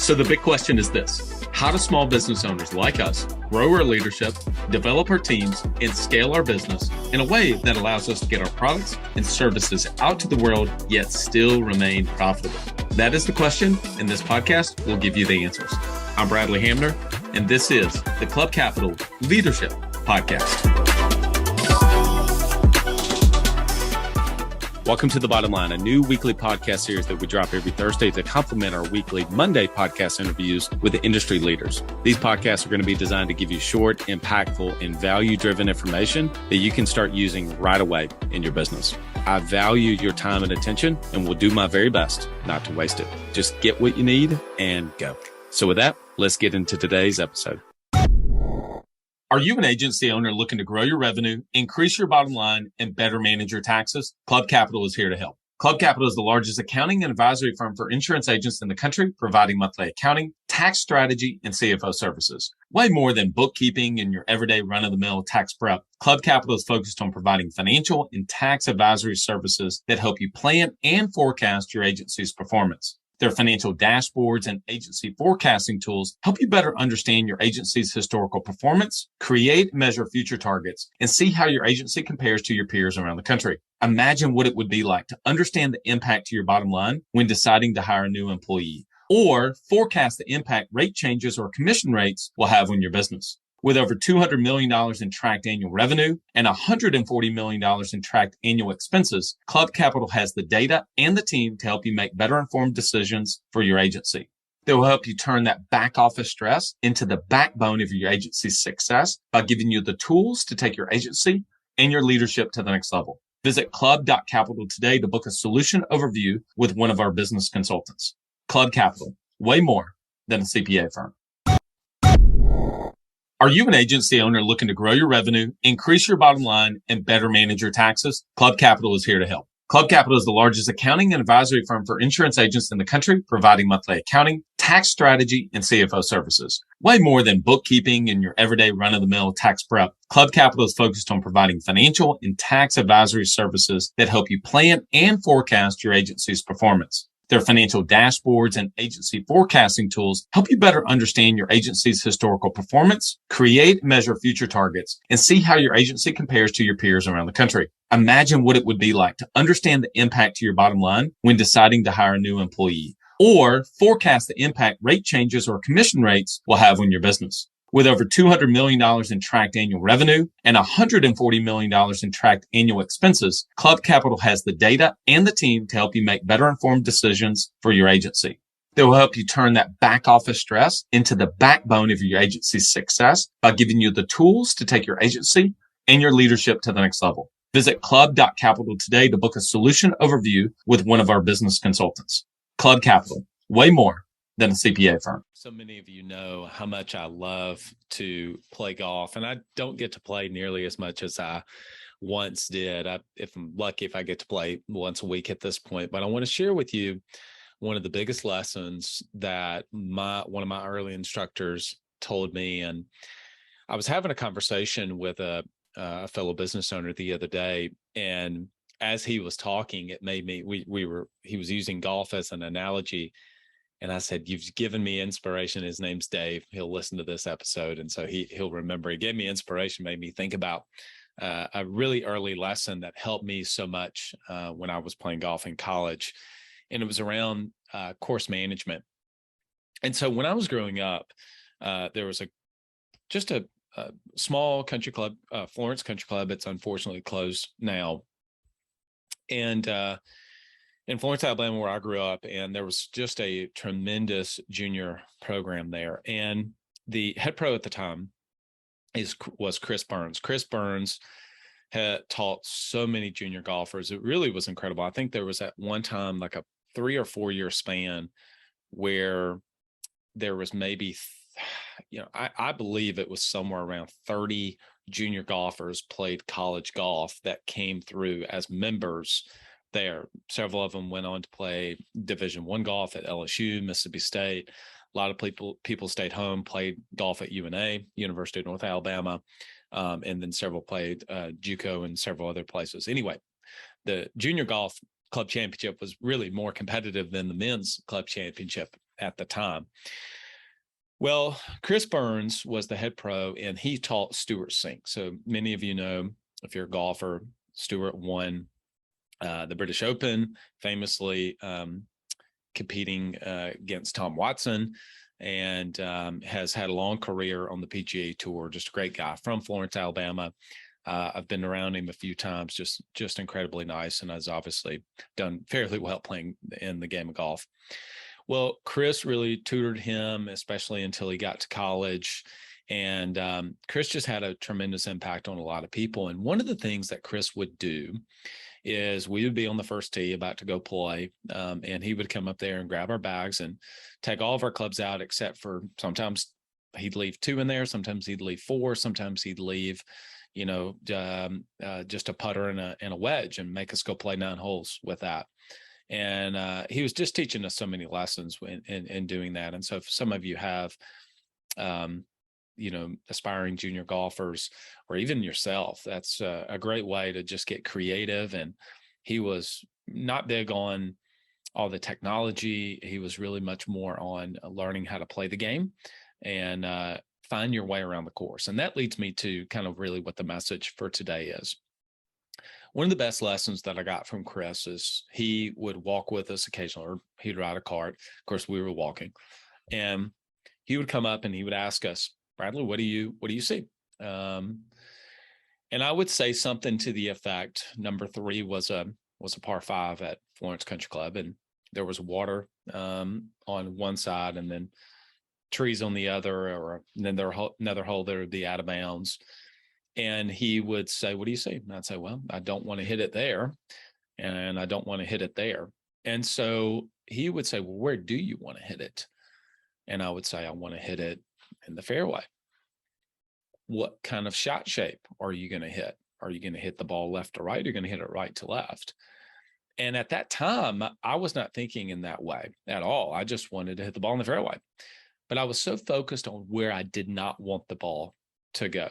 So the big question is this: how do small business owners like us grow our leadership, develop our teams, and scale our business in a way that allows us to get our products and services out to the world, yet still remain profitable? That is the question, and this podcast will give you the answers. I'm Bradley Hamner, and this is the Club Capital Leadership Podcast. Welcome to The Bottom Line, a new weekly podcast series that we drop every Thursday to complement our weekly Monday podcast interviews with the industry leaders. These podcasts are going to be designed to give you short, impactful, and value-driven information that you can start using right away in your business. I value your time and attention and will do my very best not to waste it. Just get what you need and go. So with that, let's get into today's episode. Are you an agency owner looking to grow your revenue, increase your bottom line, and better manage your taxes? Club Capital is here to help. Club Capital is the largest accounting and advisory firm for insurance agents in the country, providing monthly accounting, tax strategy, and CFO services. Way more than bookkeeping and your everyday run-of-the-mill tax prep, Club Capital is focused on providing financial and tax advisory services that help you plan and forecast your agency's performance. Their financial dashboards and agency forecasting tools help you better understand your agency's historical performance, create and measure future targets, and see how your agency compares to your peers around the country. Imagine what it would be like to understand the impact to your bottom line when deciding to hire a new employee, or forecast the impact rate changes or commission rates will have on your business. With over $200 million in tracked annual revenue and $140 million in tracked annual expenses, Club Capital has the data and the team to help you make better informed decisions for your agency. They will help you turn that back office stress into the backbone of your agency's success by giving you the tools to take your agency and your leadership to the next level. Visit club.capital today to book a solution overview with one of our business consultants. Club Capital, way more than a CPA firm. Are you an agency owner looking to grow your revenue, increase your bottom line, and better manage your taxes? Club Capital is here to help. Club Capital is the largest accounting and advisory firm for insurance agents in the country, providing monthly accounting, tax strategy, and CFO services. Way more than bookkeeping and your everyday run-of-the-mill tax prep, Club Capital is focused on providing financial and tax advisory services that help you plan and forecast your agency's performance. Their financial dashboards and agency forecasting tools help you better understand your agency's historical performance, create and measure future targets, and see how your agency compares to your peers around the country. Imagine what it would be like to understand the impact to your bottom line when deciding to hire a new employee, or forecast the impact rate changes or commission rates will have on your business. With over $200 million in tracked annual revenue and $140 million in tracked annual expenses, Club Capital has the data and the team to help you make better informed decisions for your agency. They will help you turn that back office stress into the backbone of your agency's success by giving you the tools to take your agency and your leadership to the next level. Visit club.capital today to book a solution overview with one of our business consultants. Club Capital, way more than a CPA firm. So many of you know how much I love to play golf, and I don't get to play nearly as much as I once did. If I'm lucky, if I get to play once a week at this point, but I want to share with you one of the biggest lessons that one of my early instructors told me. And I was having a conversation with a fellow business owner the other day, and as he was talking, it made me, he was using golf as an analogy. And I said, "You've given me inspiration." His name's Dave. He'll listen to this episode. And so he'll remember. He gave me inspiration, made me think about a really early lesson that helped me so much when I was playing golf in college. And it was around course management. And so when I was growing up, there was just a small country club, Florence Country Club. It's unfortunately closed now. And in Florence, Alabama, where I grew up, and there was just a tremendous junior program there. And the head pro at the time was Chris Burns. Chris Burns had taught so many junior golfers. It really was incredible. I think there was at one time like a 3 or 4 year span where there was maybe, I believe it was somewhere around 30 junior golfers played college golf that came through as members there. Several of them went on to play Division I golf at LSU, Mississippi State. A lot of people stayed home, played golf at UNA, University of North Alabama, and then several played JUCO and several other places. Anyway, the junior golf club championship was really more competitive than the men's club championship. at the time. Well, Chris Burns was the head pro, and he taught Stewart Cink. So many of you know, if you're a golfer, Stewart won the British Open, famously competing against Tom Watson, and has had a long career on the PGA Tour. Just a great guy from Florence, Alabama. I've been around him a few times, just incredibly nice, and has obviously done fairly well playing in the game of golf. Well, Chris really tutored him, especially until he got to college. And Chris just had a tremendous impact on a lot of people. And one of the things that Chris would do is we would be on the first tee about to go play, and he would come up there and grab our bags and take all of our clubs out, except for sometimes he'd leave 2 in there, sometimes he'd leave 4, sometimes he'd leave, just a putter and a wedge, and make us go play 9 holes with that. And he was just teaching us so many lessons in doing that. And so if some of you have, aspiring junior golfers, or even yourself, that's a great way to just get creative. And he was not big on all the technology. He was really much more on learning how to play the game and find your way around the course. And that leads me to kind of really what the message for today is. One of the best lessons that I got from Chris is he would walk with us occasionally, or he'd ride a cart. Of course, we were walking, and he would come up and he would ask us, Bradley, what do you see? And I would say something to the effect, number 3 was a par 5 at Florence Country Club, and there was water on one side and then trees on the other, and then another hole that would be out of bounds. And he would say, what do you see? And I'd say, well, I don't want to hit it there, and I don't want to hit it there. And so he would say, well, where do you want to hit it? And I would say, I want to hit it in the fairway. What kind of shot shape are you going to hit? Are you going to hit the ball left to right? Or are you going to hit it right to left? And at that time, I was not thinking in that way at all. I just wanted to hit the ball in the fairway. But I was so focused on where I did not want the ball to go.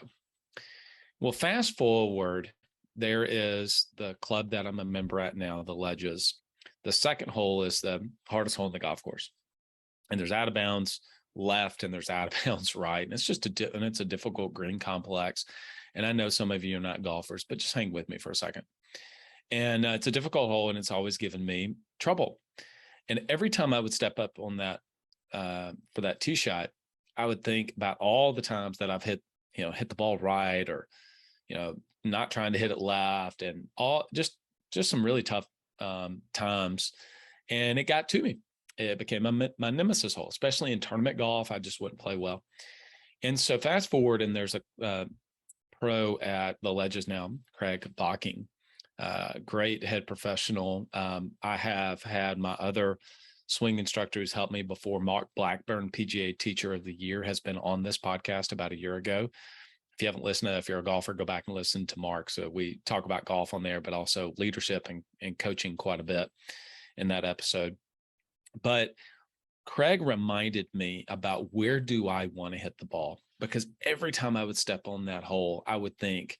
Well, fast forward, there is the club that I'm a member at now, the Ledges. The second hole is the hardest hole in the golf course. And there's out of bounds left and there's out of bounds right. And it's just it's a difficult green complex. And I know some of you are not golfers, but just hang with me for a second. And it's a difficult hole, and it's always given me trouble. And every time I would step up on that for that tee shot, I would think about all the times that I've hit the ball right, or not trying to hit it left, and all just some really tough times. And it got to me. It became my nemesis hole, especially in tournament golf. I just wouldn't play well. And so fast forward, and there's a pro at the Ledges now, Craig Bocking, great head professional. I have had my other swing instructor who's helped me before, Mark Blackburn, PGA Teacher of the Year, has been on this podcast about a year ago. If you haven't listened to it, if you're a golfer, go back and listen to Mark. So we talk about golf on there, but also leadership and coaching quite a bit in that episode. But Craig reminded me about where do I want to hit the ball? Because every time I would step on that hole, I would think,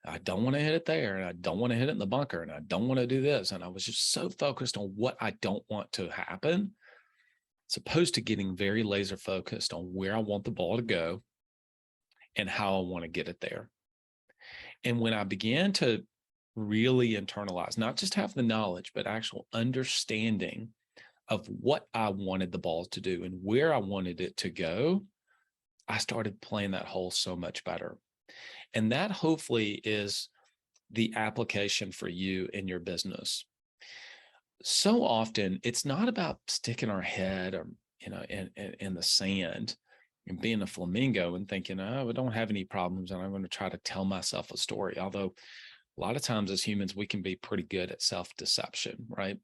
I don't want to hit it there, and I don't want to hit it in the bunker, and I don't want to do this. And I was just so focused on what I don't want to happen, as opposed to getting very laser focused on where I want the ball to go and how I want to get it there. And when I began to really internalize, not just have the knowledge, but actual understanding of what I wanted the ball to do and where I wanted it to go, I started playing that hole so much better. And that hopefully is the application for you in your business. So often it's not about sticking our head or, in the sand and being a flamingo and thinking, oh, I don't have any problems and I'm going to try to tell myself a story. Although a lot of times as humans, we can be pretty good at self-deception, right?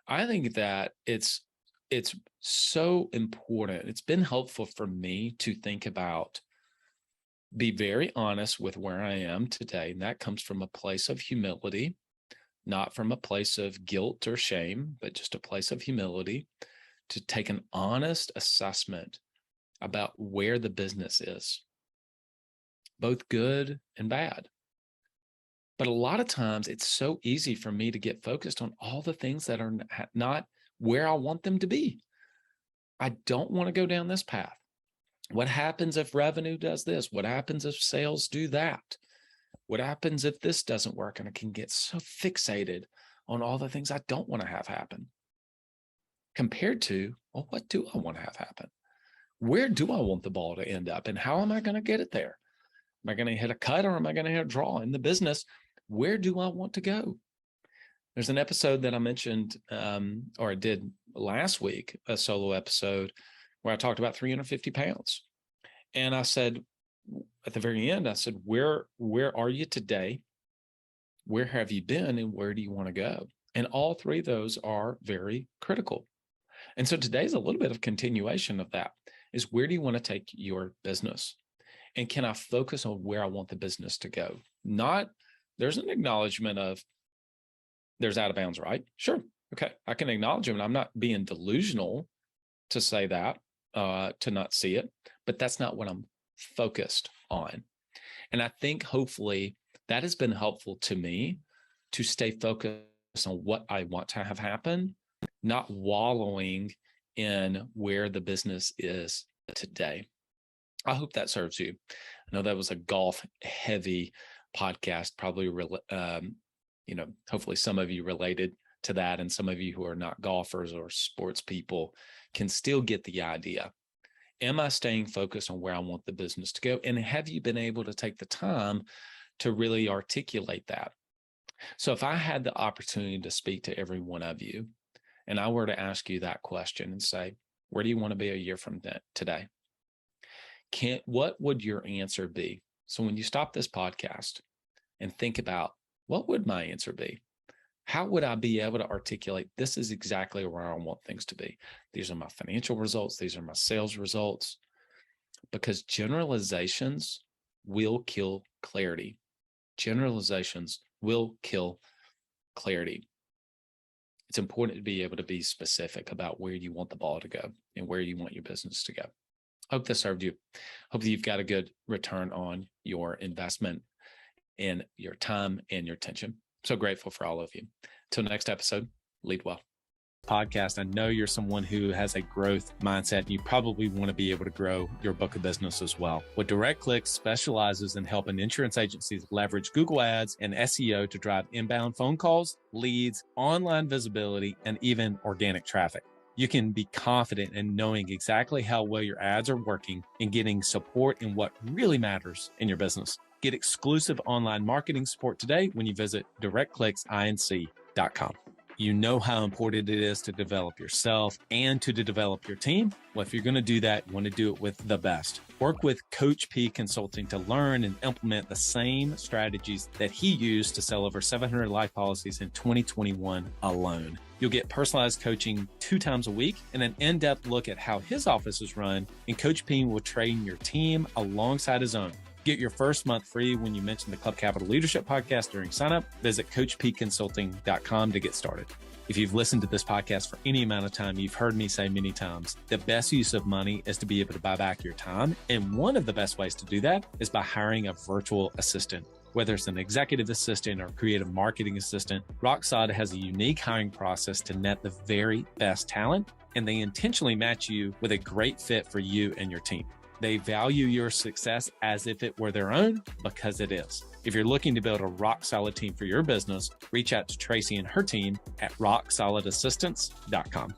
I think that it's so important. It's been helpful for me to think about, be very honest with where I am today. And that comes from a place of humility, not from a place of guilt or shame, but just a place of humility, to take an honest assessment about where the business is, both good and bad. But a lot of times it's so easy for me to get focused on all the things that are not where I want them to be. I don't want to go down this path. What happens if revenue does this? What happens if sales do that? What happens if this doesn't work? And I can get so fixated on all the things I don't want to have happen compared to, well, what do I want to have happen? Where do I want the ball to end up? And how am I going to get it there? Am I going to hit a cut or am I going to hit a draw in the business? Where do I want to go? There's an episode that I mentioned, or I did last week, a solo episode where I talked about 350 pounds. And I said, at the very end, I said, where are you today? Where have you been? And where do you want to go? And all three of those are very critical. And so today's a little bit of continuation of that, is where do you want to take your business? And can I focus on where I want the business to go? Not, there's an acknowledgement of, there's out of bounds, right? Sure. Okay. I can acknowledge them. I'm not being delusional to say that, to not see it, but that's not what I'm focused on. And I think hopefully that has been helpful to me to stay focused on what I want to have happen, not wallowing in where the business is today. I hope that serves you. I know that was a golf heavy podcast, probably, hopefully some of you related to that, and some of you who are not golfers or sports people can still get the idea. Am I staying focused on where I want the business to go? And have you been able to take the time to really articulate that? So if I had the opportunity to speak to every one of you, and I were to ask you that question and say, where do you want to be a year from today? What would your answer be? So when you stop this podcast and think about, what would my answer be? How would I be able to articulate, this is exactly where I want things to be? These are my financial results. These are my sales results. Because generalizations will kill clarity. Generalizations will kill clarity. It's important to be able to be specific about where you want the ball to go and where you want your business to go. Hope this served you. Hope that you've got a good return on your investment in your time and your attention. So grateful for all of you. Till next episode, lead well. Podcast. I know you're someone who has a growth mindset, and you probably want to be able to grow your book of business as well. Well, DirectClick specializes in helping insurance agencies leverage Google Ads and SEO to drive inbound phone calls, leads, online visibility, and even organic traffic. You can be confident in knowing exactly how well your ads are working and getting support in what really matters in your business. Get exclusive online marketing support today when you visit directclicksinc.com. You know how important it is to develop yourself and to develop your team. Well, if you're going to do that, you want to do it with the best. Work with Coach P Consulting to learn and implement the same strategies that he used to sell over 700 life policies in 2021 alone. You'll get personalized coaching 2 times a week and an in-depth look at how his office is run, and Coach P will train your team alongside his own. Get your first month free when you mention the Club Capital Leadership Podcast during signup. Visit CoachPconsulting.com to get started. If you've listened to this podcast for any amount of time, you've heard me say many times, the best use of money is to be able to buy back your time. And one of the best ways to do that is by hiring a virtual assistant. Whether it's an executive assistant or creative marketing assistant, RockSolid has a unique hiring process to net the very best talent, and they intentionally match you with a great fit for you and your team. They value your success as if it were their own, because it is. If you're looking to build a rock-solid team for your business, reach out to Tracy and her team at rocksolidassistance.com.